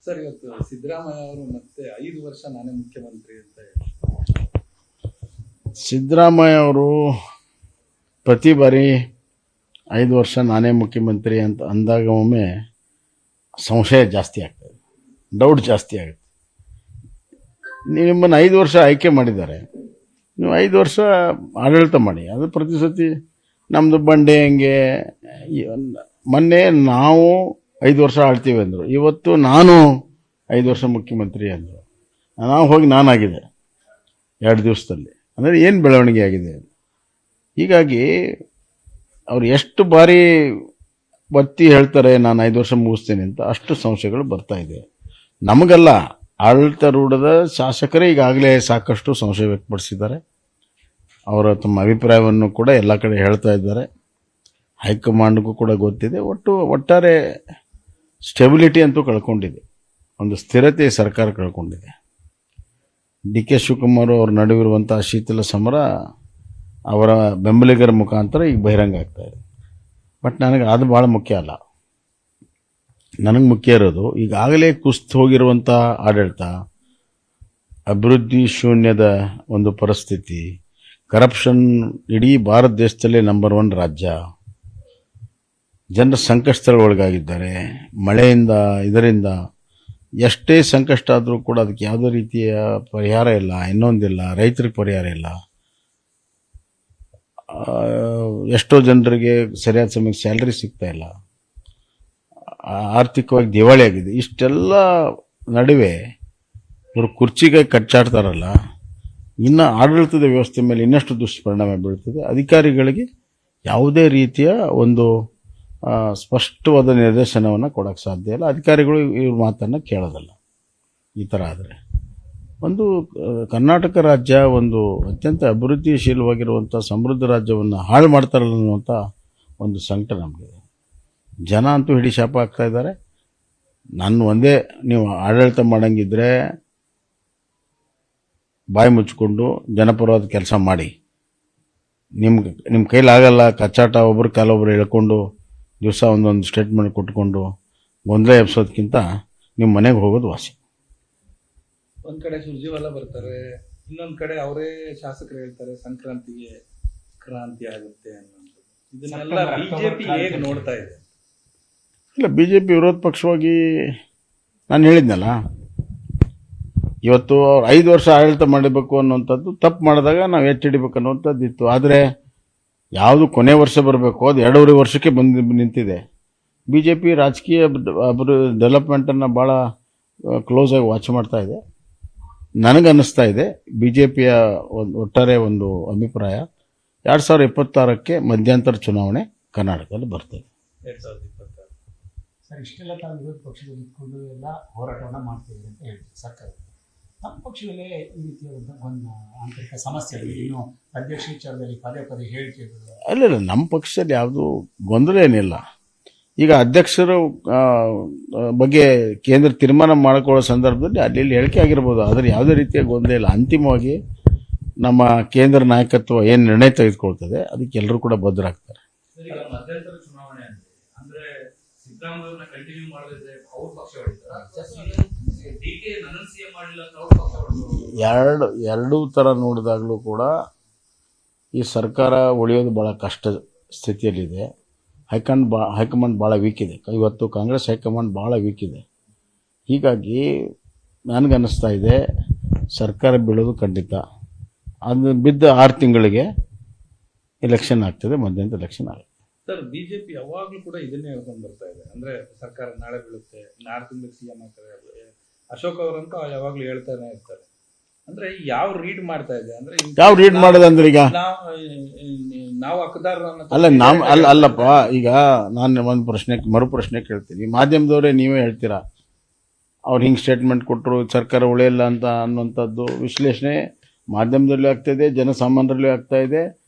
Sir, ಇವತ್ತು ಸಿದ್ದರಾಮಯ್ಯ ಅವರು ಮತ್ತೆ 5 ವರ್ಷ ನಾನೇ ಮುಖ್ಯಮಂತ್ರಿ ಅಂತ ಸಿದ್ದರಾಮಯ್ಯ ಅವರು ಪ್ರತಿ ಬಾರಿ 5 ವರ್ಷ ನಾನೇ ಮುಖ್ಯಮಂತ್ರಿ ಅಂತ ಅಂದಾಗ ಒಮ್ಮೆ ಸಂಶಯ ಜಾಸ್ತಿ ಆಗ್ತದೆ, ಡೌಟ್ ಜಾಸ್ತಿ ಆಗುತ್ತೆ. ನಿಮ್ಮನ್ನು 5 ವರ್ಷ ಆಯ್ಕೆ ಮಾಡಿದ್ದಾರೆ, ನೀವು 5 ವರ್ಷ ಆಡಳಿತ ಮಾಡಿ. ಅದು ಪ್ರತಿ ಸತಿ ನಮ್ಮದು ಬಂಡೆ ಹೆಂಗೆ, ಮೊನ್ನೆ ನಾವು 5 ವರ್ಷ ಆಳ್ತೀವಿ ಅಂದರು, ಇವತ್ತು ನಾನು 5 ವರ್ಷ ಮುಖ್ಯಮಂತ್ರಿ ಅಂದರು. ನಾವು ಹೋಗಿ ನಾನಾಗಿದೆ 2 ದಿವಸದಲ್ಲಿ. ಅಂದರೆ ಏನು ಬೆಳವಣಿಗೆ ಆಗಿದೆ. ಹೀಗಾಗಿ ಅವ್ರು ಎಷ್ಟು ಬಾರಿ ಒತ್ತಿ ಹೇಳ್ತಾರೆ ನಾನು 5 ವರ್ಷ ಮುಗಿಸ್ತೇನೆ ಅಂತ, ಅಷ್ಟು ಸಂಶಯಗಳು ಬರ್ತಾ ಇದೆ. ನಮಗಲ್ಲ, ಆಡಳಿತಾರೂಢದ ಶಾಸಕರೇ ಈಗಾಗಲೇ ಸಾಕಷ್ಟು ಸಂಶಯ ವ್ಯಕ್ತಪಡಿಸಿದ್ದಾರೆ. ಅವರ ತಮ್ಮ ಅಭಿಪ್ರಾಯವನ್ನು ಕೂಡ ಎಲ್ಲ ಕಡೆ ಹೇಳ್ತಾ ಇದ್ದಾರೆ. ಹೈಕಮಾಂಡ್ಗೂ ಕೂಡ ಗೊತ್ತಿದೆ. ಒಟ್ಟಾರೆ ಸ್ಟೆಬಿಲಿಟಿ ಅಂತೂ ಕಳ್ಕೊಂಡಿದೆ, ಒಂದು ಸ್ಥಿರತೆ ಸರ್ಕಾರ ಕಳ್ಕೊಂಡಿದೆ. ಡಿ ಕೆ ಶಿವಕುಮಾರ್ ಅವ್ರ ನಡುವಿರುವಂಥ ಶೀತಲ ಸಮರ ಅವರ ಬೆಂಬಲಿಗರ ಮುಖಾಂತರ ಈಗ ಬಹಿರಂಗ ಆಗ್ತಾ ಇದೆ. ಬಟ್ ನನಗೆ ಅದು ಭಾಳ ಮುಖ್ಯ ಅಲ್ಲ. ನನಗೆ ಮುಖ್ಯ ಇರೋದು ಈಗಾಗಲೇ ಕುಸ್ತು ಹೋಗಿರುವಂಥ ಆಡಳಿತ, ಅಭಿವೃದ್ಧಿ ಶೂನ್ಯದ ಒಂದು ಪರಿಸ್ಥಿತಿ, ಕರಪ್ಷನ್ ಇಡೀ ಭಾರತ ದೇಶದಲ್ಲೇ ನಂಬರ್ 1 ರಾಜ್ಯ, ಜನರು ಸಂಕಷ್ಟದಲ್ಲಿ ಒಳಗಾಗಿದ್ದಾರೆ. ಮಳೆಯಿಂದ ಇದರಿಂದ ಎಷ್ಟೇ ಸಂಕಷ್ಟ ಆದರೂ ಕೂಡ ಅದಕ್ಕೆ ಯಾವುದೇ ರೀತಿಯ ಪರಿಹಾರ ಇಲ್ಲ, ಇನ್ನೊಂದಿಲ್ಲ, ರೈತರಿಗೆ ಪರಿಹಾರ ಇಲ್ಲ. ಎಷ್ಟೋ ಜನರಿಗೆ ಸರಿಯಾದ ಸಮಯಕ್ಕೆ ಸ್ಯಾಲ್ರಿ ಸಿಗ್ತಾ ಇಲ್ಲ, ಆರ್ಥಿಕವಾಗಿ ದಿವಾಳಿ ಆಗಿದೆ. ಇಷ್ಟೆಲ್ಲ ನಡುವೆ ಇವರು ಕುರ್ಚಿಗೆ ಕಚ್ಚಾಡ್ತಾರಲ್ಲ, ಇನ್ನು ಆಡಳಿತದ ವ್ಯವಸ್ಥೆ ಮೇಲೆ ಇನ್ನಷ್ಟು ದುಷ್ಪರಿಣಾಮ ಬೀಳ್ತದೆ. ಅಧಿಕಾರಿಗಳಿಗೆ ಯಾವುದೇ ರೀತಿಯ ಒಂದು ಸ್ಪಷ್ಟವಾದ ನಿರ್ದೇಶನವನ್ನು ಕೊಡೋಕ್ಕೆ ಸಾಧ್ಯ ಇಲ್ಲ. ಅಧಿಕಾರಿಗಳು ಇವ್ರ ಮಾತನ್ನು ಕೇಳೋದಲ್ಲ. ಈ ಥರ ಆದರೆ ಒಂದು ಕರ್ನಾಟಕ ರಾಜ್ಯ ಒಂದು ಅತ್ಯಂತ ಅಭಿವೃದ್ಧಿಶೀಲವಾಗಿರುವಂಥ ಸಮೃದ್ಧ ರಾಜ್ಯವನ್ನು ಹಾಳು ಮಾಡ್ತಾರಲ್ಲ ಅನ್ನುವಂಥ ಒಂದು ಸಂಕಟ ನಮಗೆ. ಜನ ಅಂತೂ ಹಿಡಿ ಶಾಪ ಆಗ್ತಾ ಇದ್ದಾರೆ. ನಾನು ಒಂದೇ, ನೀವು ಆಡಳಿತ ಮಾಡಂಗಿದ್ರೆ ಬಾಯಿ ಮುಚ್ಚಿಕೊಂಡು ಜನಪರವಾದ ಕೆಲಸ ಮಾಡಿ. ನಿಮ್ಮ ಕೈಲಾಗಲ್ಲ, ಕಚ್ಚಾಟ ಒಬ್ಬರು ಕಾಲೊಬ್ಬರು ಹೇಳ್ಕೊಂಡು ದಿವಸ ಒಂದೊಂದು ಸ್ಟೇಟ್ಮೆಂಟ್ ಕೊಟ್ಕೊಂಡು ಗೊಂದಲ ಎಬ್ಸೋದಕ್ಕಿಂತ ನಿಮ್ಮ ಮನೆಗೆ ಹೋಗೋದು ವಾಸಿ. ಒಂದ್ ಕಡೆ ಸುರ್ಜಿವಾಲ ಬರ್ತಾರೆ, ಇನ್ನೊಂದ್ ಕಡೆ ಅವರೇ ಶಾಸಕರು ಹೇಳ್ತಾರೆ ಸಂಕ್ರಾಂತಿಗೆ ಕ್ರಾಂತಿ ಆಗುತ್ತೆ ಅನ್ನೋದು. ಇದನ್ನೆಲ್ಲ ಬಿಜೆಪಿ ಹೇಗೆ ನೋಡ್ತಾ ಇದೆ? ಇಲ್ಲ, ಬಿಜೆಪಿ ವಿರೋಧ ಪಕ್ಷವಾಗಿ ನಾನು ಹೇಳಿದ್ನಲ್ಲ, ಇವತ್ತು ಅವ್ರು 5 ವರ್ಷ ಆಡಳಿತ ಮಾಡಬೇಕು ಅನ್ನೋಂಥದ್ದು ತಪ್ಪು ಮಾಡಿದಾಗ ನಾವು ಎತ್ತಿಡಿಬೇಕು ಅನ್ನೋಂಥದ್ದು ಇತ್ತು. ಆದರೆ ಯಾವುದು ಕೊನೆ ವರ್ಷ ಬರಬೇಕು ಅದು 2.5 ವರ್ಷಕ್ಕೆ ಬಂದು ನಿಂತಿದೆ. ಬಿ ಜೆ ಪಿ ರಾಜಕೀಯ ಡೆವಲಪ್ಮೆಂಟನ್ನು ಭಾಳ ಕ್ಲೋಸಾಗಿ ವಾಚ್ ಮಾಡ್ತಾ ಇದೆ. ನನಗನ್ನಿಸ್ತಾ ಇದೆ ಬಿ ಜೆ ಪಿಯ ಒಟ್ಟಾರೆ ಒಂದು ಅಭಿಪ್ರಾಯ 2026ಕ್ಕೆ ಮಧ್ಯಂತರ ಚುನಾವಣೆ ಕರ್ನಾಟಕದಲ್ಲಿ ಬರ್ತದೆ. 2026 ಸರ್, ಇಷ್ಟೆಲ್ಲ ತಾವು ವಿರೋಧ ಪಕ್ಷದಲ್ಲಿ ಇಟ್ಕೊಂಡು ಎಲ್ಲ ಹೋರಾಟವನ್ನು ಮಾಡ್ತೀವಿ ಅಂತ ಹೇಳ್ತೀವಿ ಸರ್ಕಾರ. ನಮ್ಮ ಪಕ್ಷದಲ್ಲೇ ಈ ರೀತಿಯ ಒಂದು ಆಂತರಿಕ ಸಮಸ್ಯೆಗಳು, ಇನ್ನು ಅಧ್ಯಕ್ಷ ವಿಚಾರದಲ್ಲಿ ಪದೇ ಪದೇ ಹೇಳಿಕೆಗಳು. ಅಲ್ಲ, ನಮ್ಮ ಪಕ್ಷದಲ್ಲಿ ಯಾವುದು ಗೊಂದಲ ಏನಿಲ್ಲ. ಈಗ ಅಧ್ಯಕ್ಷರ ಬಗ್ಗೆ ಕೇಂದ್ರ ತೀರ್ಮಾನ ಮಾಡಿಕೊಳ್ಳೋ ಸಂದರ್ಭದಲ್ಲಿ ಅಲ್ಲಿ ಹೇಳಿಕೆ ಆಗಿರ್ಬೋದು, ಆದರೆ ಯಾವುದೇ ರೀತಿಯ ಗೊಂದಲ ಇಲ್ಲ. ಅಂತಿಮವಾಗಿ ನಮ್ಮ ಕೇಂದ್ರ ನಾಯಕತ್ವ ಏನು ನಿರ್ಣಯ ತೆಗೆದುಕೊಳ್ತದೆ ಅದಕ್ಕೆ ಎಲ್ಲರೂ ಕೂಡ ಬದ್ಧರಾಗ್ತಾರೆ. ಎರಡೂ ಥರ ನೋಡಿದಾಗಲೂ ಕೂಡ ಈ ಸರ್ಕಾರ ಉಳಿಯೋದು ಭಾಳ ಕಷ್ಟ ಸ್ಥಿತಿಯಲ್ಲಿದೆ. ಹೈಕಮಾಂಡ್ ಭಾಳ ವೀಕ್ ಇದೆ. ಇವತ್ತು ಕಾಂಗ್ರೆಸ್ ಹೈಕಮಾಂಡ್ ಭಾಳ ವೀಕ್ ಇದೆ. ಹೀಗಾಗಿ ನನಗನ್ನಿಸ್ತಾ ಇದೆ ಸರ್ಕಾರ ಬೀಳೋದು ಖಂಡಿತ. ಅದು ಬಿದ್ದ 6 ತಿಂಗಳಿಗೆ ಎಲೆಕ್ಷನ್ ಆಗ್ತದೆ, ಮಧ್ಯಂತರ ಎಲೆಕ್ಷನ್ ಆಗುತ್ತೆ. ಸರ್, ಬಿಜೆಪಿ ಯಾವಾಗಲೂ ಕೂಡ ಇದನ್ನೇ ಹೇಳ್ಕೊಂಡು ಬರ್ತಾ ಇದೆ, ಅಂದ್ರೆ ಸರ್ಕಾರ ನಾಳೆ ಬೀಳುತ್ತೆ, 4 ತಿಂಗಳಿಗೆ ಸಿಎಂ ಆಗ್ತಾರೆ. ಅಶೋಕ್ ಅವರಂತೂ ಯಾವಾಗಲೂ ಹೇಳ್ತಾನೆ ಇರ್ತಾರೆ. ಅಂದ್ರೆ ಯಾವ ರೀಡ್ ಮಾಡ್ತಾ ಇದೆ ಅಂದ್ರೆ, ಯಾವ ರೀಡ್ ಮಾಡೋದಂದ್ರೆ ಈಗ ನಾವು ಹಕ್ಕದಾರ ಅಲ್ಲಪ್ಪ. ಈಗ ನಾನು ಒಂದು ಮರು ಪ್ರಶ್ನೆ ಕೇಳ್ತೀನಿ. ಮಾಧ್ಯಮದವರೇ ನೀವೇ ಹೇಳ್ತೀರಾ ಅವ್ರು ಹಿಂಗೆ ಸ್ಟೇಟ್ಮೆಂಟ್ ಕೊಟ್ಟರು, ಸರ್ಕಾರ ಉಳಿಯಲ್ಲ ಅಂತ ಅನ್ನುವಂಥದ್ದು ವಿಶ್ಲೇಷಣೆ ಮಾಧ್ಯಮದಲ್ಲೂ ಆಗ್ತಾ ಇದೆ, ಜನಸಾಮಾನ್ಯರಲ್ಲೂ ಆಗ್ತಾ ಇದೆ,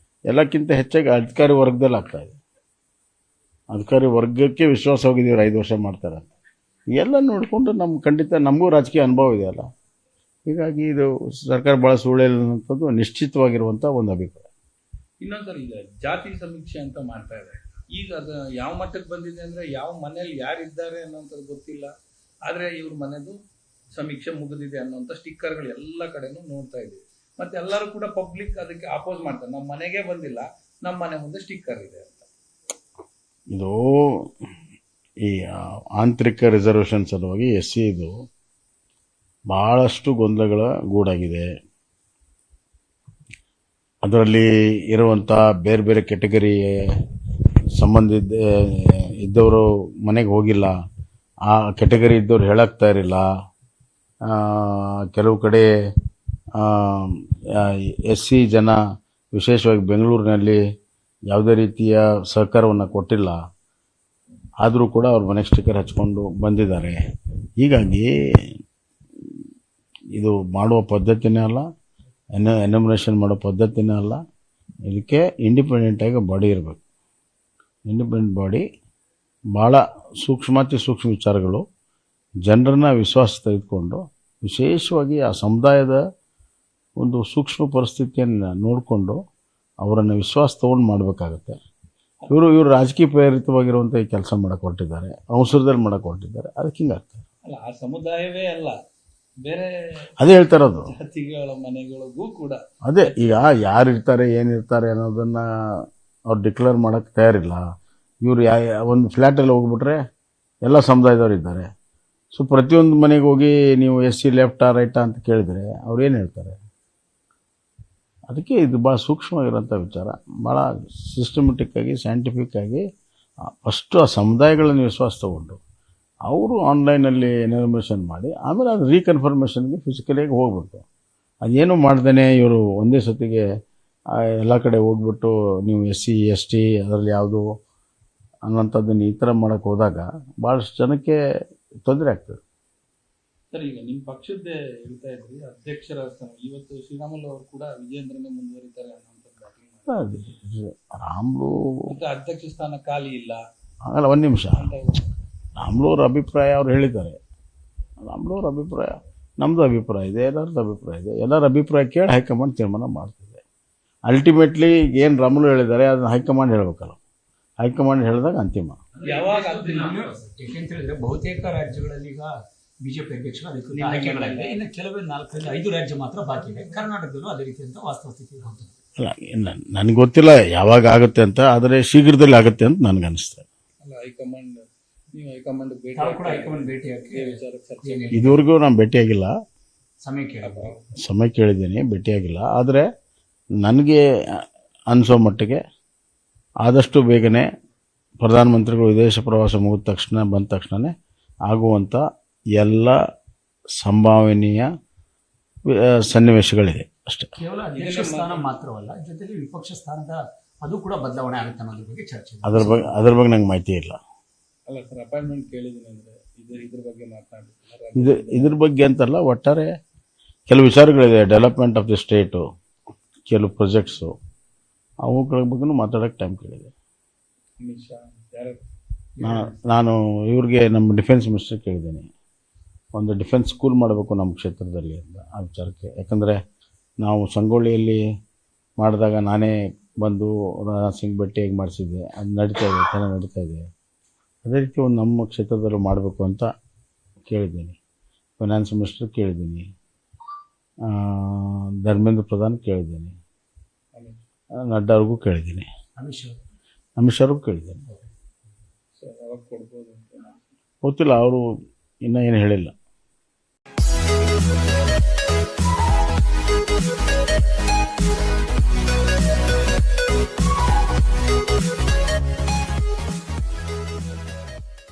ಎಲ್ಲಕ್ಕಿಂತ ಹೆಚ್ಚಾಗಿ ಅಧಿಕಾರಿ ವರ್ಗದಲ್ಲಿ ಆಗ್ತಾ ಇದೆ. ಅಧಿಕಾರಿ ವರ್ಗಕ್ಕೆ ವಿಶ್ವಾಸ ಹೋಗಿದ್ದೀವಿ 5 ವರ್ಷ ಮಾಡ್ತಾರೆ ಅಂತ. ಎಲ್ಲ ನೋಡಿಕೊಂಡು ಖಂಡಿತ ನಮಗೂ ರಾಜಕೀಯ ಅನುಭವ ಇದೆಯಲ್ಲ. ಹೀಗಾಗಿ ಇದು ಸರ್ಕಾರ ಭಾಳ ಸುಳ್ಳಿಲ್ಲ ಅನ್ನೋಂಥದ್ದು ನಿಶ್ಚಿತವಾಗಿರುವಂಥ ಒಂದು ಅಭಿಪ್ರಾಯ. ಇನ್ನೊಂದ್ಸರಿ ಈಗ ಜಾತಿ ಸಮೀಕ್ಷೆ ಅಂತ ಮಾಡ್ತಾ ಇದೆ. ಈಗ ಅದು ಯಾವ ಮಟ್ಟಕ್ಕೆ ಬಂದಿದೆ ಅಂದ್ರೆ ಯಾವ ಮನೇಲಿ ಯಾರಿದ್ದಾರೆ ಅನ್ನೋಂಥದ್ದು ಗೊತ್ತಿಲ್ಲ. ಆದರೆ ಇವ್ರ ಮನೆದು ಸಮೀಕ್ಷೆ ಮುಗಿದಿದೆ ಅನ್ನೋಂಥ ಸ್ಟಿಕ್ಕರ್ಗಳು ಎಲ್ಲ ಕಡೆನೂ ನೋಡ್ತಾ ಇದ್ದೀವಿ. ಮತ್ತೆ ಎಲ್ಲರೂ ಕೂಡ ಪಬ್ಲಿಕ್ ಅದಕ್ಕೆ ಅಪೋಸ್ ಮಾಡ್ತಾರೆ, ನಮ್ಮ ಮನೆಗೆ ಬಂದಿಲ್ಲ, ನಮ್ಮ ಮನೆ ಮುಂದೆ ಸ್ಟಿಕ್ಕರ್ ಇದೆ ಅಂತ. ಇದು ಈ ಆಂತರಿಕ ರಿಸರ್ವೇಷನ್ ಸಲುವಾಗಿ SC ಇದು ಭಾಳಷ್ಟು ಗೊಂದಲಗಳ ಗೂಡಾಗಿದೆ. ಅದರಲ್ಲಿ ಇರುವಂಥ ಬೇರೆ ಬೇರೆ ಕೆಟಗರಿ ಇದ್ದವರು ಮನೆಗೆ ಹೋಗಿಲ್ಲ, ಆ ಕೆಟಗರಿ ಇದ್ದವ್ರು ಹೇಳಾಗ್ತಾ ಇರಲಿಲ್ಲ. ಕೆಲವು ಕಡೆ SC ಜನ ವಿಶೇಷವಾಗಿ ಬೆಂಗಳೂರಿನಲ್ಲಿ ಯಾವುದೇ ರೀತಿಯ ಸಹಕಾರವನ್ನು ಕೊಟ್ಟಿಲ್ಲ, ಆದರೂ ಕೂಡ ಅವ್ರ ಮನೆಗೆ ಸ್ಟಿಕ್ಕರ್ ಹಚ್ಕೊಂಡು ಬಂದಿದ್ದಾರೆ. ಹೀಗಾಗಿ ಇದು ಮಾಡುವ ಪದ್ಧತಿನೇ ಅಲ್ಲ, ಎನ್ಯುಮರೇಷನ್ ಮಾಡೋ ಪದ್ಧತಿನೇ ಅಲ್ಲ. ಇದಕ್ಕೆ ಇಂಡಿಪೆಂಡೆಂಟಾಗಿ ಬಾಡಿ ಇರಬೇಕು. ಇಂಡಿಪೆಂಡೆಂಟ್ ಬಾಡಿ ಭಾಳ ಸೂಕ್ಷ್ಮ ವಿಚಾರಗಳು ಜನರನ್ನ ವಿಶ್ವಾಸ ತೆಗೆದುಕೊಂಡು ವಿಶೇಷವಾಗಿ ಆ ಸಮುದಾಯದ ಒಂದು ಸೂಕ್ಷ್ಮ ಪರಿಸ್ಥಿತಿಯನ್ನು ನೋಡಿಕೊಂಡು ಅವರನ್ನು ವಿಶ್ವಾಸ ತೊಗೊಂಡು ಮಾಡಬೇಕಾಗತ್ತೆ. ಇವರು ರಾಜಕೀಯ ಪ್ರೇರಿತವಾಗಿರುವಂಥ ಈ ಕೆಲಸ ಮಾಡಕ್ಕೆ ಹೊರಟಿದ್ದಾರೆ, ಅವಸರದಲ್ಲಿ ಮಾಡಕ್ಕೆ ಹೊರಟಿದ್ದಾರೆ. ಅದಕ್ಕೆ ಹಿಂಗಾಗ್ತಾರೆ. ಅಲ್ಲ, ಆ ಸಮುದಾಯವೇ ಅಲ್ಲ, ಬೇರೆ ಅದೇ ಹೇಳ್ತಾ ಇರೋದು. ಜಾತಿಗಳ ಮನೆಗಳಿಗೂ ಕೂಡ ಅದೇ ಈಗ ಯಾರು ಇರ್ತಾರೆ ಏನಿರ್ತಾರೆ ಅನ್ನೋದನ್ನು ಅವ್ರು ಡಿಕ್ಲೇರ್ ಮಾಡೋಕ್ಕೆ ತಯಾರಿಲ್ಲ. ಇವರು ಒಂದು ಫ್ಲ್ಯಾಟಲ್ಲಿ ಹೋಗ್ಬಿಟ್ರೆ ಎಲ್ಲ ಸಮುದಾಯದವ್ರು ಇದ್ದಾರೆ. ಸೊ ಪ್ರತಿಯೊಂದು ಮನೆಗೆ ಹೋಗಿ ನೀವು SC ಲೆಫ್ಟಾ ರೈಟಾ ಅಂತ ಕೇಳಿದರೆ ಅವ್ರು ಏನು ಹೇಳ್ತಾರೆ? ಅದಕ್ಕೆ ಇದು ಭಾಳ ಸೂಕ್ಷ್ಮವಾಗಿರೋಂಥ ವಿಚಾರ. ಭಾಳ ಸಿಸ್ಟಮೆಟಿಕ್ಕಾಗಿ ಸೈಂಟಿಫಿಕ್ಕಾಗಿ ಫಸ್ಟು ಆ ಸಮುದಾಯಗಳನ್ನು ವಿಶ್ವಾಸ ತಗೊಂಡು ಅವರು ಆನ್ಲೈನಲ್ಲಿ ಎನ್ಯುಮರೇಷನ್ ಮಾಡಿ ಆಮೇಲೆ ಅದು ರೀಕನ್ಫರ್ಮೇಷನ್ಗೆ ಫಿಸಿಕಲಿಯಾಗಿ ಹೋಗ್ಬೇಕು. ಅದೇನು ಮಾಡ್ದೇ ಇವರು ಒಂದೇ ಸತಿಗೆ ಎಲ್ಲ ಕಡೆ ಹೋಗ್ಬಿಟ್ಟು ನೀವು SC ST ಅದರಲ್ಲಿ ಯಾವುದು ಅನ್ನೋಂಥದ್ದನ್ನು ಈ ಥರ ಮಾಡೋಕ್ಕೆ ಹೋದಾಗ ಭಾಳಷ್ಟು ಜನಕ್ಕೆ ತೊಂದರೆ ಆಗ್ತದೆ. ಸರ್, ಈಗ ನಿಮ್ಮ ಪಕ್ಷದ್ದೇ ಹೇಳ್ತಾ ಇದ್ರಿ ಅಧ್ಯಕ್ಷರ ಸ್ಥಾನ ಇವತ್ತು ಶ್ರೀರಾಮುಲು ಅವರು ಕೂಡ ವಿಜೇಂದ್ರನೇ ಮುಂದುವರಿತಾರೆ ಅನ್ನೋಂಥದ್ದು. ರಾಮ್ಲು ಅಧ್ಯಕ್ಷ ಸ್ಥಾನ ಖಾಲಿ ಇಲ್ಲ ಆಗಲ್ಲ. ಒಂದು ನಿಮಿಷ, ರಾಮ್ಲು ಅವ್ರ ಅಭಿಪ್ರಾಯ ಅವ್ರು ಹೇಳಿದ್ದಾರೆ. ರಾಮ್ಲು ಅವ್ರ ಅಭಿಪ್ರಾಯ, ನಮ್ಮದು ಅಭಿಪ್ರಾಯ ಇದೆ, ಎಲ್ಲರದ್ದು ಅಭಿಪ್ರಾಯ ಇದೆ. ಎಲ್ಲರ ಅಭಿಪ್ರಾಯ ಕೇಳಿ ಹೈಕಮಾಂಡ್ ತೀರ್ಮಾನ ಮಾಡ್ತಿದೆ. ಅಲ್ಟಿಮೇಟ್ಲಿ ಏನು ರಾಮ್ಲು ಹೇಳಿದ್ದಾರೆ ಅದನ್ನು ಹೈಕಮಾಂಡ್ ಹೇಳ್ಬೇಕಲ್ಲ. ಹೈಕಮಾಂಡ್ ಹೇಳಿದಾಗ ಅಂತಿಮ. ಯಾವಾಗ ಯಾಕೆಂತ ಹೇಳಿದ್ರೆ ಬಹುತೇಕ ರಾಜ್ಯಗಳಲ್ಲಿ ಈಗ ಬಿಜೆಪಿ ಅಧ್ಯಕ್ಷರು ಅಧಿಕೃತ ಆಯ್ಕೆಗಳಾಗಿದೆ. ಇನ್ನು ಕೆಲವೇ 4-5 ರಾಜ್ಯ ಮಾತ್ರ ಬಾಕಿ ಇದೆ. ಕರ್ನಾಟಕದಲ್ಲೂ ಅದೇ ರೀತಿಯಂತ ವಾಸ್ತವ ಸ್ಥಿತಿ ಹೋಗ್ತದೆ. ಅಲ್ಲ, ನನಗೆ ಗೊತ್ತಿಲ್ಲ ಯಾವಾಗ ಆಗುತ್ತೆ ಅಂತ, ಆದರೆ ಶೀಘ್ರದಲ್ಲಿ ಆಗುತ್ತೆ ಅಂತ ನನಗನ್ನಿಸ್ತದೆ. ಅಲ್ಲ, ಹೈಕಮಾಂಡ್ ನೀವು ಹೈಕಮಾಂಡ್ ಭೇಟಿ ತಾವು ಕೂಡ ಹೈಕಮಾಂಡ್ ಭೇಟಿಯಾಗಿ ಇದುವರೆಗೂ ನಾನು ಭೇಟಿಯಾಗಿಲ್ಲ. ಸಮಯ ಕೇಳಿದ್ದೀನಿ, ಭೇಟಿಯಾಗಿಲ್ಲ. ಆದರೆ ನನಗೆ ಅನಿಸೋ ಮಟ್ಟಿಗೆ ಆದಷ್ಟು ಬೇಗನೆ ಪ್ರಧಾನಮಂತ್ರಿಗಳು ವಿದೇಶ ಪ್ರವಾಸ ಬಂದ ತಕ್ಷಣವೇ ಆಗುವಂಥ ಎಲ್ಲ ಸಂಭಾವನೀಯ ಸನ್ನಿವೇಶಗಳಿದೆ ಅಷ್ಟೇ. ಕೇವಲ ಅಧ್ಯಕ್ಷ ಸ್ಥಾನ ಮಾತ್ರವಲ್ಲ, ಜೊತೆಗೆ ವಿಪಕ್ಷ ಸ್ಥಾನದ ಅದು ಕೂಡ ಬದಲಾವಣೆ ಆಗುತ್ತೆ ಅನ್ನೋದ್ರ ಬಗ್ಗೆ ಚರ್ಚೆ. ಅದ್ರ ಬಗ್ಗೆ ನಂಗೆ ಮಾಹಿತಿ ಇಲ್ಲ. ಅಲ್ಲ ಸರ್, ಅಪಾಯಿಂಟ್ಮೆಂಟ್ ಕೇಳಿದ್ದೀನಿ ಅಂದರೆ ಇದ್ರ ಬಗ್ಗೆ ಮಾತನಾಡಿ ಇದ್ರ ಬಗ್ಗೆ ಅಂತಲ್ಲ, ಒಟ್ಟಾರೆ ಕೆಲವು ವಿಚಾರಗಳಿದೆ. ಡೆವಲಪ್ಮೆಂಟ್ ಆಫ್ ದಿ ಸ್ಟೇಟು, ಕೆಲವು ಪ್ರಾಜೆಕ್ಟ್ಸು, ಅವುಗಳ ಬಗ್ಗೆನೂ ಮಾತಾಡೋಕ್ಕೆ ಟೈಮ್ ಕೇಳಿದೆ. ಅಮಿತ್ ಶಾ ಯಾರು? ನಾನು ಇವ್ರಿಗೆ ನಮ್ಮ ಡಿಫೆನ್ಸ್ ಮಿನಿಸ್ಟರ್ ಕೇಳಿದ್ದೀನಿ, ಒಂದು ಡಿಫೆನ್ಸ್ ಸ್ಕೂಲ್ ಮಾಡಬೇಕು ನಮ್ಮ ಕ್ಷೇತ್ರದಲ್ಲಿ ಅಂತ, ಆ ವಿಚಾರಕ್ಕೆ. ಯಾಕಂದರೆ ನಾವು ಸಂಗೊಳ್ಳಿಯಲ್ಲಿ ಮಾಡಿದಾಗ ನಾನೇ ಬಂದು ರಾಜನಾಥ್ ಸಿಂಗ್ ಭೇಟಿಯಾಗಿ ಮಾಡಿಸಿದ್ದೆ. ಅದು ನಡೀತಾ ಇದೆ, ಚೆನ್ನಾಗಿ ನಡೀತಾ ಇದೆ. ಅದೇ ರೀತಿ ಒಂದು ನಮ್ಮ ಕ್ಷೇತ್ರದಲ್ಲೂ ಮಾಡಬೇಕು ಅಂತ ಕೇಳಿದ್ದೀನಿ. ಫೈನಾನ್ಸ್ ಮಿನಿಸ್ಟರ್ ಕೇಳಿದ್ದೀನಿ, ಧರ್ಮೇಂದ್ರ ಪ್ರಧಾನ್ ಕೇಳಿದ್ದೀನಿ, ನಡ್ಡಾ ಅವ್ರಿಗೂ ಕೇಳಿದ್ದೀನಿ, ಅಮಿತ್ ಶಾ ಅವ್ರಿಗೂ ಕೇಳಿದ್ದೀನಿ. ಗೊತ್ತಿಲ್ಲ, ಅವರು ಇನ್ನೂ ಏನು ಹೇಳಿಲ್ಲ.